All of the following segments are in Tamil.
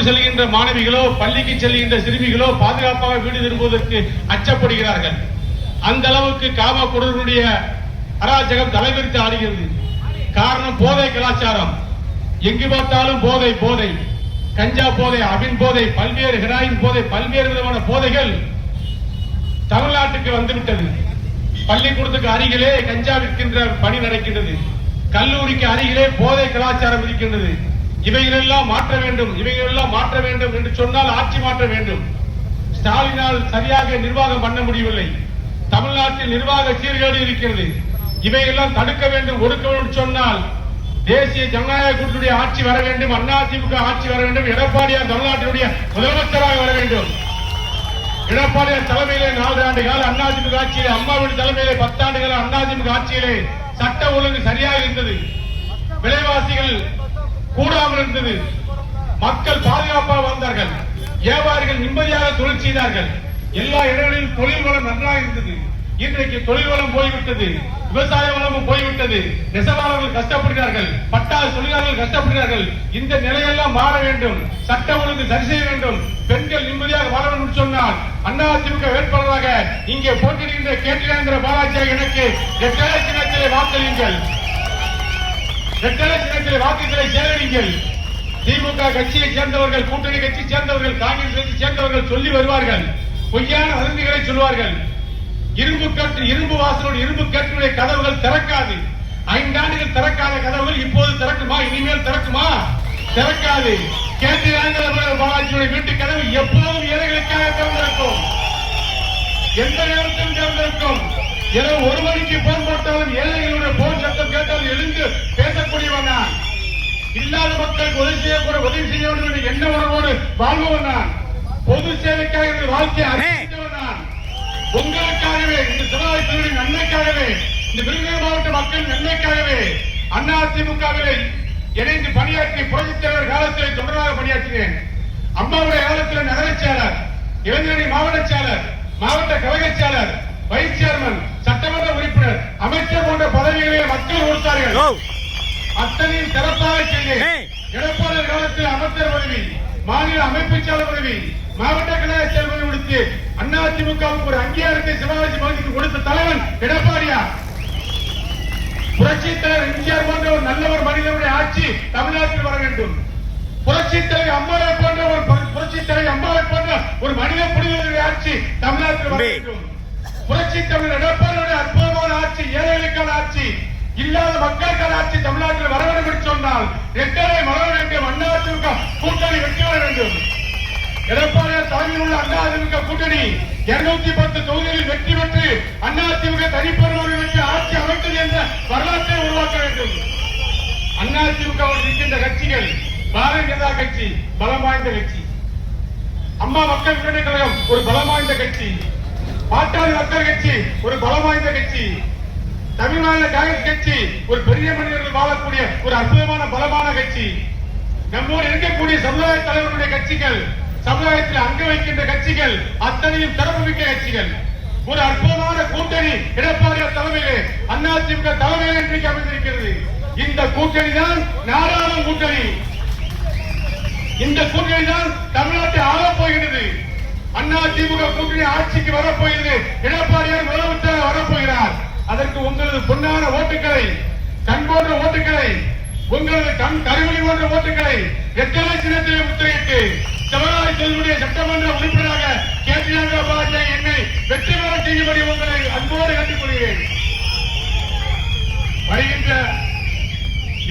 கல்லூரி செல்கின்ற மாணவிகளோ பள்ளிக்கு செல்கின்ற சிறுமிகளோ பாதுகாப்பாக வீடு திரும்புவதற்கு அச்சப்படுகிறார்கள். அந்த அளவுக்கு காமக்கொடூரனுடைய அராஜகம் தலைவிரித்து ஆடுகிறது. காரணம் போதை கலாச்சாரம். எங்கு பார்த்தாலும் போதை போதை, கஞ்சா போதை, அபின் போதை, பல்வேறு ஹெராயின் போதை, பல்வேறு விதமான போதைகள் தமிழ்நாட்டுக்கு வந்துவிட்டது. பள்ளிக்கூடத்துக்கு அருகிலே கஞ்சா விற்கின்ற பணி நடக்கின்றது. கல்லூரிக்கு அருகிலே போதை கலாச்சாரம் இருக்கின்றது. இவைகளெல்லாம் மாற்ற வேண்டும், இவைகளெல்லாம் மாற்ற வேண்டும் என்று சொன்னால் ஆட்சி மாற்ற வேண்டும். ஸ்டாலினால் சரியாக நிர்வாகம் பண்ண முடியவில்லை. தமிழ்நாட்டில் நிர்வாக சீர்கேடு இருக்கிறது. இவையெல்லாம் தடுக்க வேண்டும், ஒடுக்க வேண்டும் சொன்னால் தேசிய ஜனநாயக கூட்டணியுடைய ஆட்சி வர வேண்டும், அதிமுக ஆட்சி வர வேண்டும், எடப்பாடியார் தமிழ்நாட்டினுடைய முதலமைச்சராக வர வேண்டும். எடப்பாடியார் தலைமையிலே 4 ஆண்டு கால அதிமுக ஆட்சியிலே, அம்மாவின் தலைமையிலே 10 ஆண்டு கால அதிமுக ஆட்சியிலே சட்ட ஒழுங்கு சரியாக இருந்தது. விலைவாசிகள் கூடாமல் இருந்தது. மக்கள் பாதுகாப்பாக வந்தார்கள். வியாபாரிகள் நிம்மதியாக தொழில் செய்தார்கள். எல்லா இடங்களிலும் தொழில் வளம் நன்றாக இருந்தது. இன்றைக்கு தொழில் வளம் போய்விட்டது, விவசாய வளமும் போய்விட்டது. நெசவாளர்கள் கஷ்டப்படுகிறார்கள், பட்டாசு தொழிலாளர்கள் கஷ்டப்படுகிறார்கள். இந்த நிலையெல்லாம் மாற வேண்டும். சட்ட ஒழுங்கு சரி செய்ய வேண்டும். பெண்கள் நிம்மதியாக வாழ வேண்டும் சொன்னால் அதிமுக வேட்பாளராக இங்கே போட்டியிடுகின்ற கேட்டிராந்திர பாலாஜியாக எனக்கு இரட்டை சின்னத்திலே வாக்களியுங்கள். இரட்டை சின்னத்திலே வாக்குகளை சேகரிங்கள். திமுக கட்சியை சேர்ந்தவர்கள், கூட்டணி கட்சியை சேர்ந்தவர்கள், காங்கிரஸ் கட்சியை சேர்ந்தவர்கள் சொல்லி வருவார்கள். பொய்யான வதந்திகளை சொல்வார்கள். இரும்பு வாசலோடு இரும்பு கேட்டுடைய கதவுகள் திறக்காது. 5 ஆண்டுகள் திறக்காத கதவுகள் இப்போது திறக்குமா? இனிமேல் திறக்குமா? திறக்காது. கேட்டிராந்திர பாலாஜியுடைய வீட்டு கதவு எப்போதும் ஏழைகளுக்காக திறந்திருக்கும். எந்த நேரத்திலும் திறந்திருக்கும். இரவு 1 மணிக்கு போன் போட்டாலும் ஏழைகளுடைய போன் சத்தம் கேட்டாலும் எழுந்து பேசக்கூடியவன் நான். இல்லாத மக்களுக்கு உதவி செய்ய வேண்டும் என்று எண்ண உணர்வோடு வாழ்பவன் நான். பொது சேவைக்காக வாழ்க்கை அறிவித்தவன் நான். உங்களுக்காகவே, இந்த சிவகாசியின் நன்மைக்காகவே, இந்த விருதுநகர் மாவட்ட மக்களின் நன்மைக்காகவே அதிமுகவிலே இணைந்து பணியாற்றிய புரட்சித் தலைவர் காலத்தில் தொடராக பணியாற்றினேன். அம்மாவுடைய காலத்தில் நகர செயலர், இளைஞரணி மாவட்ட செயலர், மாவட்ட கழக செயலர், வைஸ் சேர்மன், சட்டமன்ற உறுப்பினர், அமைச்சர் போன்ற பதவிகளை மக்கள் கொடுத்தார்கள். அத்தனையும் சிறப்பாக செய்தேன். எடப்பாடி காலத்தில் அமைச்சர் பதவி, மாநில அமைப்பு செயலர் பதவி, மாவட்ட கழக செயலர் பதவி கொடுத்து அதிமுகவுக்கு ஒரு அங்கீகாரத்தை சிவகாசி பகுதிக்கு கொடுத்த தலைவன் எடப்பாடியார். புரட்சித் தலைவர் எம்ஜிஆர் போன்ற ஒரு நல்ல ஒரு மனிதனுடைய ஆட்சி தமிழ்நாட்டில் வர வேண்டும். புரட்சித் தலைவர் அம்மாவை போன்ற ஒரு மனித புனிதனுடைய ஆட்சி தமிழ்நாட்டில் வர வேண்டும். புரட்சித் தலைவர் எடப்பாடியுடைய அற்புதமான ஆட்சி, ஏழைகளுக்கான ஆட்சி, இல்லாத மக்களுக்கான ஆட்சி தமிழ்நாட்டில் வர வேண்டும் என்று சொன்னால் இரட்டை மலர வேண்டும். அதிமுக கூட்டணி வெற்றி பெற வேண்டும். எடப்பாடியார் தலைமையில் உள்ள அதிமுக கூட்டணி 210 தொகுதிகளில் வெற்றி பெற்று அதிமுக தனிப்பெருமை வெற்றி ஆட்சி அமைத்தது என்ற வரலாற்றை உருவாக்க வேண்டும். அதிமுக இருக்கின்ற கட்சிகள், பாரதிய ஜனதா கட்சி பலம் வாய்ந்த கட்சி, அம்மா மக்கள் முன்னேற்ற கழகம் ஒரு பலம் வாய்ந்த கட்சி, பாட்டாளி மக்கள் கட்சி ஒரு பலம் வாய்ந்த கட்சி, தமிழ்நாடு காங்கிரஸ் கட்சி ஒரு பெரிய மனிதர்கள் வாழக்கூடிய ஒரு அற்புதமான பலமான கட்சி, நம்மோடு இருக்கக்கூடிய சமுதாய தலைவர்களுடைய கட்சிகள், சமுதாயத்தில் அங்க வைக்கின்ற கட்சிகள் அத்தனையும் சிறப்புமிக்க கட்சிகள். ஒரு அற்புதமான கூட்டணி எடப்பாடியார் தலைமையிலே அதிமுக தலைமையிலே இன்றைக்கு அமைந்திருக்கிறது. இந்த கூட்டணி தான் நாடாளும் கூட்டணி. இந்த கூட்டணி தான் தமிழ்நாட்டை ஆளப் போகிறது. அதிமுக கூட்டணி ஆட்சிக்கு வரப்போகிறது. எடப்பாடியார் முதலமைச்சராக வரப்போகிறார். அதற்கு உங்களது பொன்னான ஓட்டுகளை, கண் போன்ற ஓட்டுகளை, உங்களது கண் கருவெளி போன்ற ஓட்டுகளை இரட்டை சின்னத்திலே முத்திரையிட்டு சிவகாசி தொகுதியுடைய சட்டமன்ற உறுப்பினராக கேட்டிராந்திர பாலாஜியை என்னை வெற்றி பெற செய்யும்படி உங்களை அன்போடு கேட்டுக்கொள்கிறேன். வருகின்ற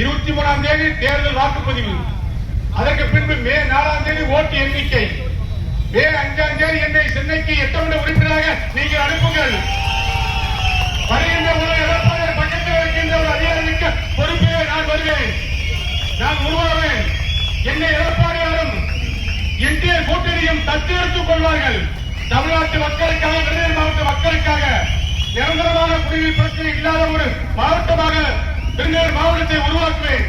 23ஆம் தேதி தேர்தல் வாக்குப்பதிவு, அதற்கு பின்பு மே 4ஆம் தேதி ஓட்டு எண்ணிக்கை, மே 5ஆம் தேதி என்னை சென்னைக்கு சட்டமன்ற உறுப்பினராக நீங்கள் அனுப்புங்கள். வருகின்ற எடப்பாடியார் பக்கத்தில் இருக்கின்ற ஒரு அதிகாரிமிக்க பொறுப்பிலே நான் வருவேன், நான் உருவாவேன். என்னை எடப்பாடியாரும் இந்திய கூட்டணியும் தத்தெடுத்துக் கொள்வார்கள். தமிழ்நாட்டு மக்களுக்காக, விருதுநகர் மாவட்ட மக்களுக்காக நிரந்தரமான குடிநீர் பிரச்சனை இல்லாத ஒரு மாவட்டமாக விருதுநகர் மாவட்டத்தை உருவாக்குவேன்.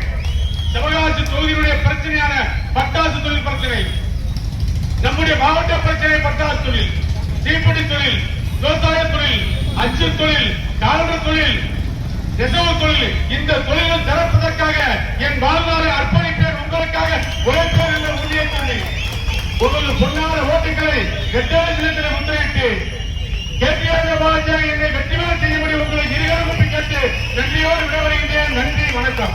சிவகாசி தொகுதியினுடைய பிரச்சனையான பட்டாசு தொழில் பிரச்சனை, நம்முடைய மாவட்ட பிரச்சனை பட்டாசு தொழில், தீப்பெட்டி தொழில், விவசாய தொழில், அச்சு தொழில், கால்நடை தொழில், நெசவு தொழில், இந்த தொழிலை திறப்பதற்காக என் வாழ்நாளை அர்ப்பணிப்பேன். உங்களுக்காக உழைப்பேன் என்ற உறுதியை உங்களது பொன்னான ஓட்டுகளை